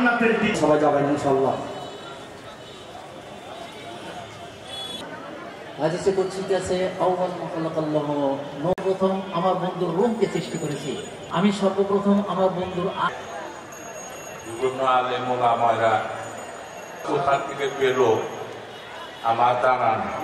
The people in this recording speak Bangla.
জান্নাতের দিকে সবাই যাবেন ইনশাআল্লাহ। হাদিসে কুদসিতে আছে আউয়াল মা খালাকাল্লাহু, সর্বপ্রথম আমার বন্ধুর রূহকে সৃষ্টি করেছি আমি, সর্বপ্রথম আমার বন্ধুর বিভিন্ন আলেম ওলামারা কোথা থেকে পেল আমার জানা নেই।